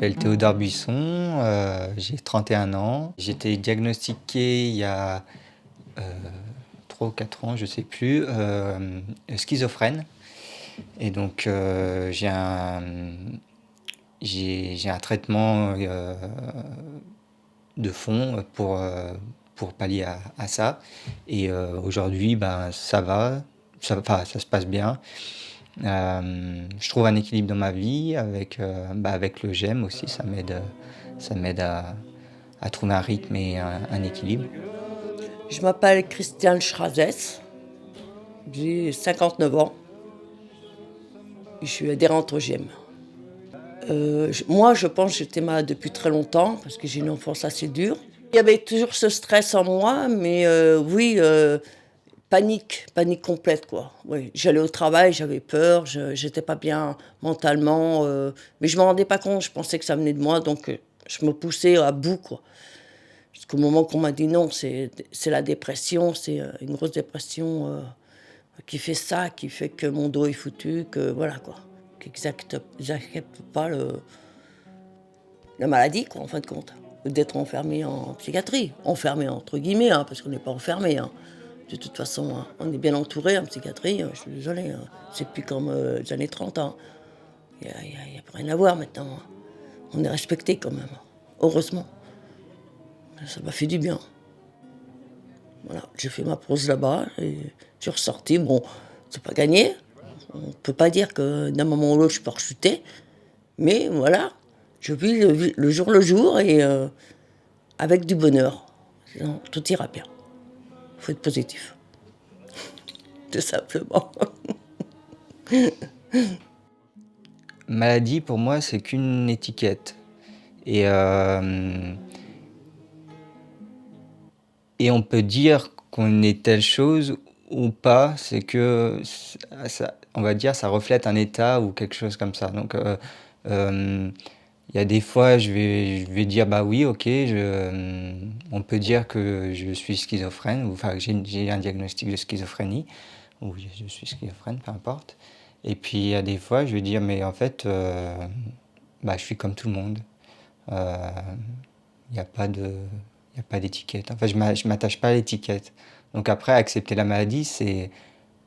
m'appelle Théodore Buisson, j'ai 31 ans. J'ai été diagnostiqué il y a 3 ou 4 ans, je ne sais plus, schizophrène. Et donc j'ai un traitement de fond pour pallier à ça. Et aujourd'hui, ben, ça va, enfin, ça se passe bien. Je trouve un équilibre dans ma vie avec le GEM aussi, ça m'aide à trouver un rythme et un équilibre. Je m'appelle Christiane Schrazès, j'ai 59 ans et je suis adhérente au GEM. Moi, je pense que j'étais malade depuis très longtemps parce que j'ai une enfance assez dure. Il y avait toujours ce stress en moi, mais oui, panique complète, quoi. Oui, j'allais au travail, j'avais peur, j'étais pas bien mentalement, mais je me rendais pas compte, je pensais que ça venait de moi, donc je me poussais à bout, quoi. Jusqu'au moment qu'on m'a dit non, c'est la dépression, c'est une grosse dépression qui fait ça, qui fait que mon dos est foutu, que voilà, quoi. Qu'ils acceptent pas la maladie, quoi, en fin de compte. D'être enfermé en psychiatrie. Enfermé entre guillemets, hein, parce qu'on n'est pas enfermé. Hein. De toute façon, hein, on est bien entouré en psychiatrie, je suis désolée. Hein. C'est plus comme les années 30. Hein. Il n'y a plus rien à voir maintenant. Hein. On est respecté quand même. Heureusement. Ça m'a fait du bien. Voilà, j'ai fait ma pause là-bas et je suis ressortie. Bon, c'est pas gagné. On ne peut pas dire que d'un moment à l'autre je peux rechuter. Mais voilà, je vis le jour et avec du bonheur. Sinon, tout ira bien. Il faut être positif. Tout simplement. Maladie, pour moi, c'est qu'une étiquette. Et, et on peut dire qu'on est telle chose ou pas, c'est que, on va dire, ça reflète un état ou quelque chose comme ça. Donc, il y a des fois, je vais dire, bah oui, ok, on peut dire que je suis schizophrène, ou enfin, que j'ai un diagnostic de schizophrénie, ou je suis schizophrène, peu importe. Et puis, il y a des fois, je vais dire, mais en fait, bah, je suis comme tout le monde. Euh, Il n'y a pas de, il y a pas d'étiquette. Enfin, je m'attache pas à l'étiquette. Donc après, accepter la maladie, je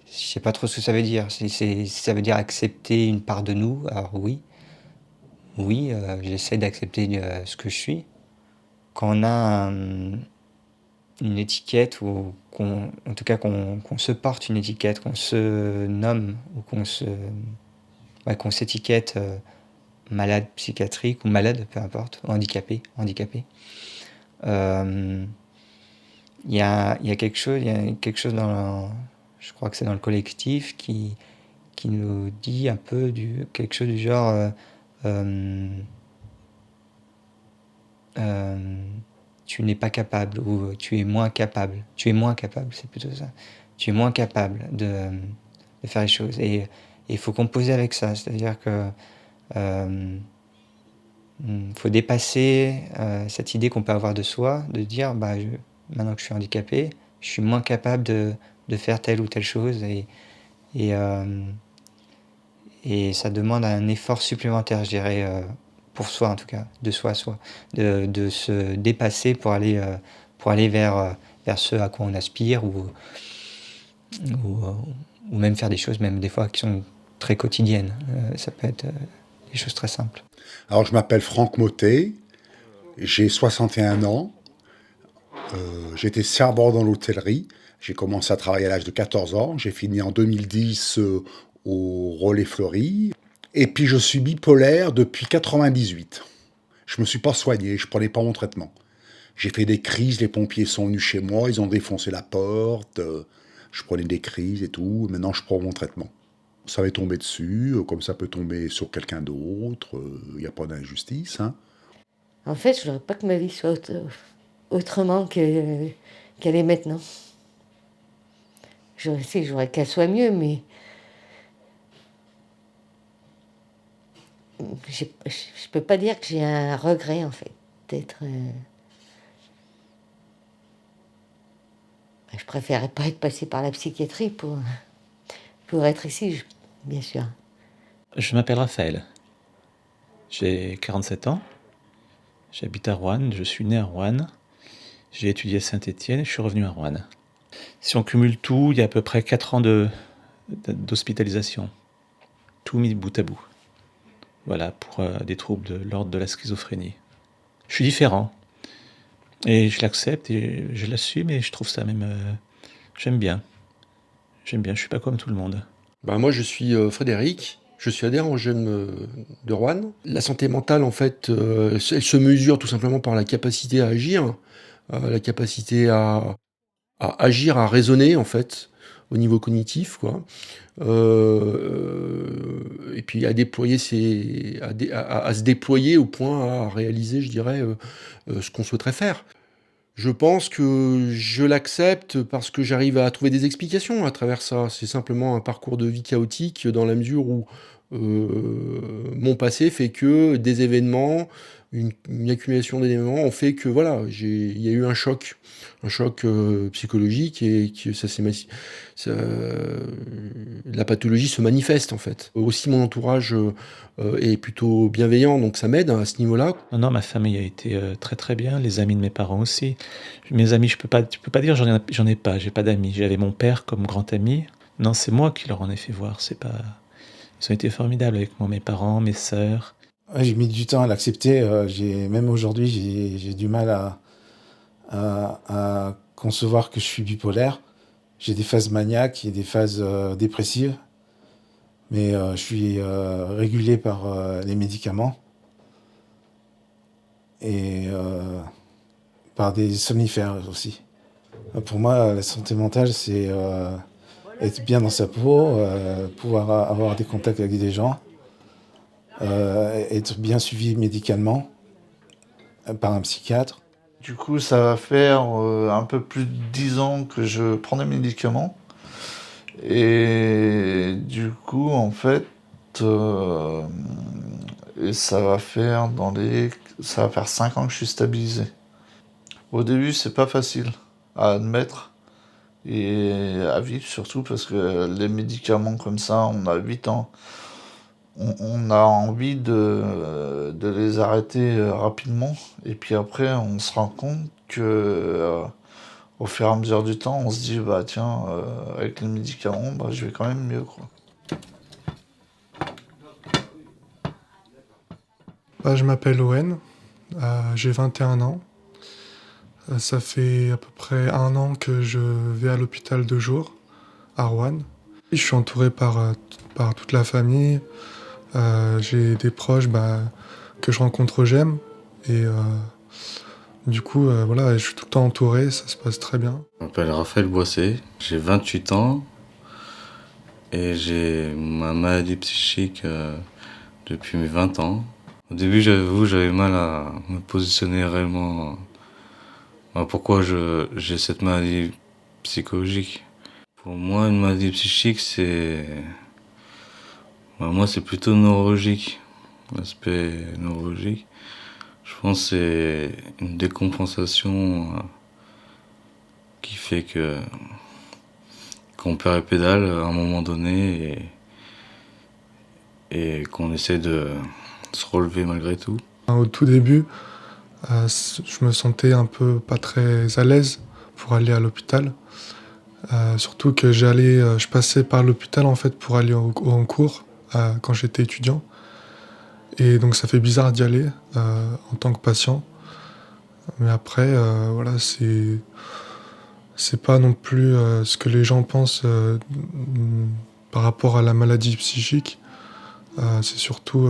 sais pas trop ce que ça veut dire. Ça veut dire accepter une part de nous. Alors oui, oui, j'essaie d'accepter ce que je suis. Quand on a une étiquette ou en tout cas qu'on se porte une étiquette, qu'on se nomme ou qu'on s'étiquette malade psychiatrique ou malade, peu importe, ou handicapé. Euh, il y a quelque chose je crois que c'est dans le collectif qui nous dit un peu quelque chose du genre euh, tu n'es pas capable ou tu es moins capable. Tu es moins capable, c'est plutôt ça. Tu es moins capable de faire les choses. Et il faut composer avec ça. C'est-à-dire que faut dépasser cette idée qu'on peut avoir de soi, de dire bah, maintenant que je suis handicapé, je suis moins capable de faire telle ou telle chose et, euh, et ça demande un effort supplémentaire, je dirais, pour soi en tout cas, de soi à soi, de se dépasser pour aller vers ce à quoi on aspire ou, euh, ou même faire des choses, même des fois qui sont très quotidiennes. Ça peut être des choses très simples. Alors, je m'appelle Franck Mottet, j'ai 61 ans, j'étais serveur dans l'hôtellerie, j'ai commencé à travailler à l'âge de 14 ans, j'ai fini en 2010 au Relais Fleury, et puis je suis bipolaire depuis 98. Je me suis pas soigné, je prenais pas mon traitement. J'ai fait des crises, les pompiers sont venus chez moi, ils ont défoncé la porte, je prenais des crises et tout, maintenant je prends mon traitement. Ça m'est tombé dessus, comme ça peut tomber sur quelqu'un d'autre, il n'y a pas d'injustice. Hein. En fait, je voudrais pas que ma vie soit autrement qu'elle est maintenant. Je sais, je voudrais qu'elle soit mieux, mais je peux pas dire que j'ai un regret, en fait, d'être... Je préférerais pas être passée par la psychiatrie pour être ici, bien sûr. Je m'appelle Raphaël. J'ai 47 ans, j'habite à Roanne, je suis né à Roanne, j'ai étudié à Saint-Étienne et je suis revenu à Roanne. Si on cumule tout, il y a à peu près 4 ans d'hospitalisation, tout mis bout à bout. Voilà, pour des troubles de l'ordre de la schizophrénie. Je suis différent, et je l'accepte, et je l'assume, et je trouve ça même... j'aime bien, je suis pas comme tout le monde. Moi, je suis Frédéric, je suis adhérent au GEM de Roanne. La santé mentale, en fait, elle se mesure tout simplement par la capacité à agir, la capacité à agir, à raisonner, en fait, au niveau cognitif, quoi. Et puis à déployer à se déployer au point à réaliser, je dirais, ce qu'on souhaiterait faire. Je pense que je l'accepte parce que j'arrive à trouver des explications à travers ça. C'est simplement un parcours de vie chaotique dans la mesure où mon passé fait que des événements, une accumulation d'événements ont fait que voilà, il y a eu un choc psychologique et que la pathologie se manifeste en fait. Aussi mon entourage est plutôt bienveillant, donc ça m'aide à ce niveau-là. Non, ma famille a été très très bien, les amis de mes parents aussi. Mes amis, tu peux pas dire j'en ai pas, j'ai pas d'amis. J'avais mon père comme grand ami. Non, c'est moi qui leur en ai fait voir, c'est pas... Ils ont été formidables avec moi, mes parents, mes sœurs. Ouais, j'ai mis du temps à l'accepter. Même aujourd'hui, j'ai du mal à concevoir que je suis bipolaire. J'ai des phases maniaques et des phases dépressives. Mais je suis régulé par les médicaments et par des somnifères aussi. Pour moi, la santé mentale, c'est être bien dans sa peau, pouvoir avoir des contacts avec des gens, être bien suivi médicalement par un psychiatre. Du coup, ça va faire un peu plus de 10 ans que je prends des médicaments. Et du coup, en fait, ça va faire 5 ans que je suis stabilisé. Au début, c'est pas facile à admettre et à vivre surtout parce que les médicaments comme ça, on a 8 ans. On a envie de les arrêter rapidement et puis après on se rend compte que au fur et à mesure du temps on se dit bah tiens avec les médicaments je vais quand même mieux quoi. Je m'appelle Owen, j'ai 21 ans. Ça fait à peu près 1 an que je vais à l'hôpital de jour à Roanne. Je suis entouré par toute la famille. J'ai des proches que je rencontre au GEM et du coup voilà, je suis tout le temps entouré, ça se passe très bien. Je m'appelle Raphaël Boissé, j'ai 28 ans et j'ai ma maladie psychique depuis mes 20 ans. Au début, j'avoue, j'avais mal à me positionner réellement. Pourquoi j'ai cette maladie psychologique? Pour moi, une maladie psychique, moi, c'est plutôt neurologique, l'aspect neurologique. Je pense que c'est une décompensation qui fait qu'on perd les pédales à un moment donné et qu'on essaie de se relever malgré tout. Au tout début, je me sentais un peu pas très à l'aise pour aller à l'hôpital. Surtout que je passais par l'hôpital en fait pour aller en cours quand j'étais étudiant. Et donc ça fait bizarre d'y aller en tant que patient. Mais après, voilà, c'est pas non plus ce que les gens pensent par rapport à la maladie psychique. C'est surtout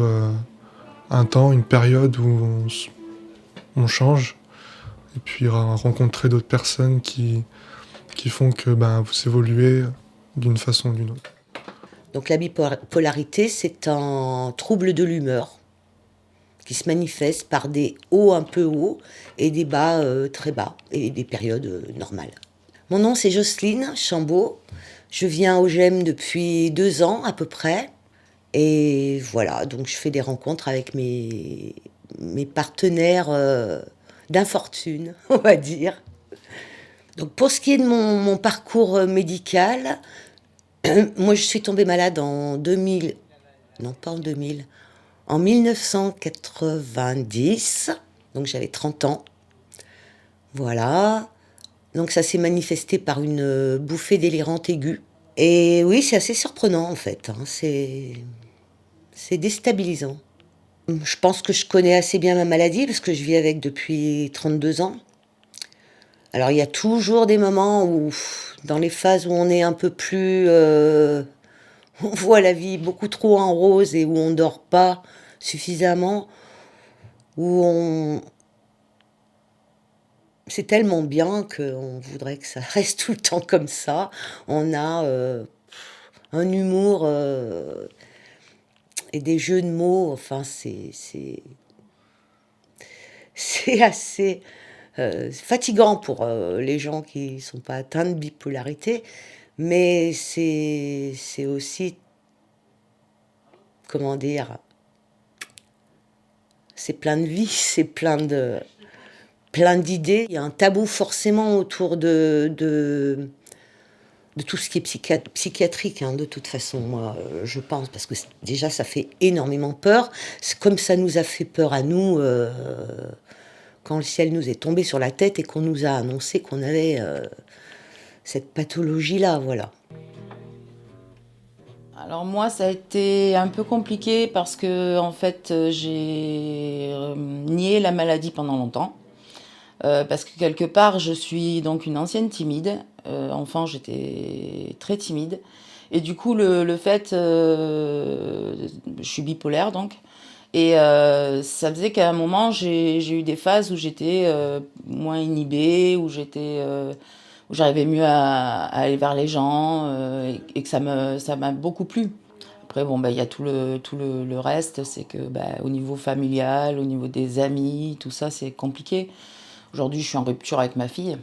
un temps, une période où on change et puis rencontrer d'autres personnes qui font que vous évoluez d'une façon ou d'une autre. Donc la bipolarité, c'est un trouble de l'humeur qui se manifeste par des hauts un peu hauts et des bas très bas et des périodes normales. Mon nom c'est Jocelyne Chambaud, je viens au GEM depuis 2 ans à peu près et voilà, donc je fais des rencontres avec mes partenaires d'infortune, on va dire. Donc pour ce qui est de mon parcours médical, moi je suis tombée malade en 2000, non pas en 2000, en 1990, donc j'avais 30 ans. Voilà. Donc ça s'est manifesté par une bouffée délirante aiguë. Et oui, c'est assez surprenant en fait, hein. C'est déstabilisant. Je pense que je connais assez bien ma maladie parce que je vis avec depuis 32 ans. Alors il y a toujours des moments où, dans les phases où on est un peu plus... on voit la vie beaucoup trop en rose et où on dort pas suffisamment, où on... C'est tellement bien qu'on voudrait que ça reste tout le temps comme ça. On a un humour et des jeux de mots, enfin c'est assez fatigant pour les gens qui ne sont pas atteints de bipolarité, mais c'est aussi, comment dire, c'est plein de vie, c'est plein d'idées. Il y a un tabou forcément autour de tout ce qui est psychiatrique, hein, de toute façon, moi, je pense, parce que déjà, ça fait énormément peur. C'est comme ça nous a fait peur à nous quand le ciel nous est tombé sur la tête et qu'on nous a annoncé qu'on avait cette pathologie-là, voilà. Alors moi, ça a été un peu compliqué parce que, en fait, j'ai nié la maladie pendant longtemps. Parce que quelque part, je suis donc une ancienne timide. Enfant, j'étais très timide. Et du coup, le fait... je suis bipolaire, donc. Et ça faisait qu'à un moment, j'ai eu des phases où j'étais moins inhibée, où j'arrivais mieux à aller vers les gens, et que ça m'a beaucoup plu. Après, bon, il y a tout le reste, c'est que au niveau familial, au niveau des amis, tout ça, c'est compliqué. Aujourd'hui, je suis en rupture avec ma fille,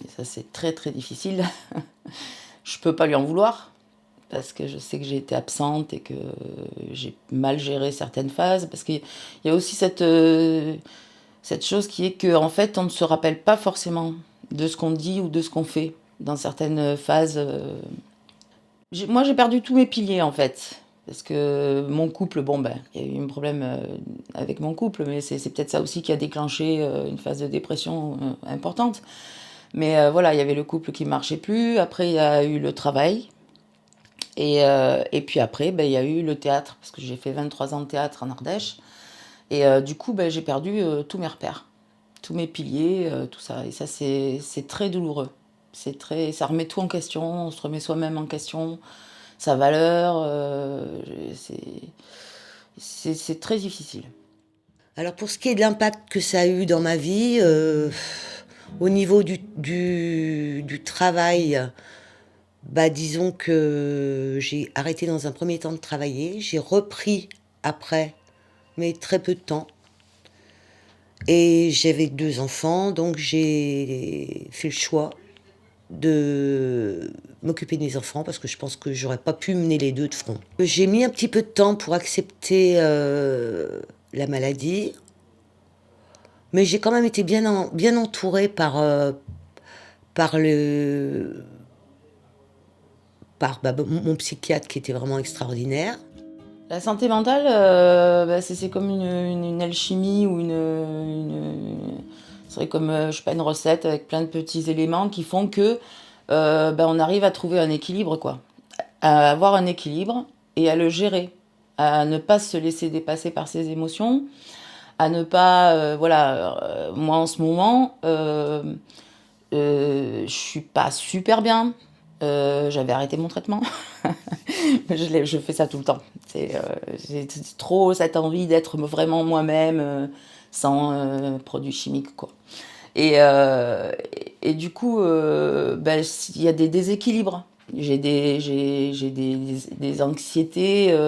et ça, c'est très, très difficile. Je peux pas lui en vouloir, parce que je sais que j'ai été absente et que j'ai mal géré certaines phases, parce qu'il y a aussi cette chose qui est qu'en fait, on ne se rappelle pas forcément de ce qu'on dit ou de ce qu'on fait dans certaines phases. Moi, j'ai perdu tous mes piliers, en fait. Parce que mon couple, il y a eu un problème avec mon couple, mais c'est peut-être ça aussi qui a déclenché une phase de dépression importante. Mais voilà, il y avait le couple qui marchait plus. Après, il y a eu le travail. Et puis après, il y a eu le théâtre, parce que j'ai fait 23 ans de théâtre en Ardèche. Et du coup, j'ai perdu tous mes repères, tous mes piliers, tout ça. Et ça, c'est très douloureux. Ça remet tout en question, on se remet soi-même en question, sa valeur. C'est très difficile. Alors pour ce qui est de l'impact que ça a eu dans ma vie, au niveau du travail, disons que j'ai arrêté dans un premier temps de travailler, j'ai repris après, mais très peu de temps. Et j'avais 2 enfants, donc j'ai fait le choix de m'occuper de mes enfants parce que je pense que j'aurais pas pu mener les 2 de front. J'ai mis un petit peu de temps pour accepter la maladie, mais j'ai quand même été bien entourée par mon psychiatre qui était vraiment extraordinaire. La santé mentale, c'est comme une alchimie ou c'est vrai comme je sais pas, une recette avec plein de petits éléments qui font que on arrive à trouver un équilibre, quoi. À avoir un équilibre et à le gérer, à ne pas se laisser dépasser par ses émotions, à ne pas moi en ce moment je suis pas super bien. J'avais arrêté mon traitement. Je fais ça tout le temps. J'ai trop cette envie d'être vraiment moi-même, sans produits chimiques, quoi. Et du coup, il y a des déséquilibres. J'ai des anxiétés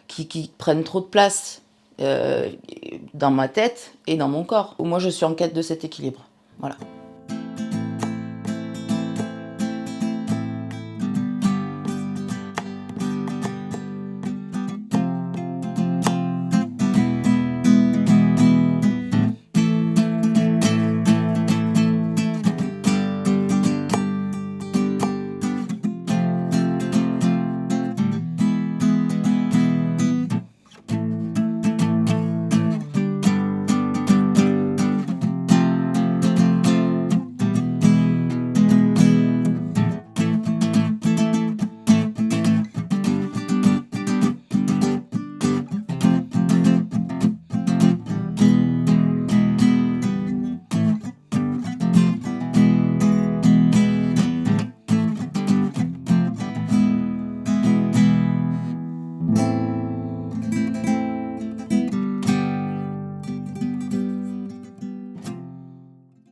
qui prennent trop de place dans ma tête et dans mon corps. Moi, je suis en quête de cet équilibre. Voilà.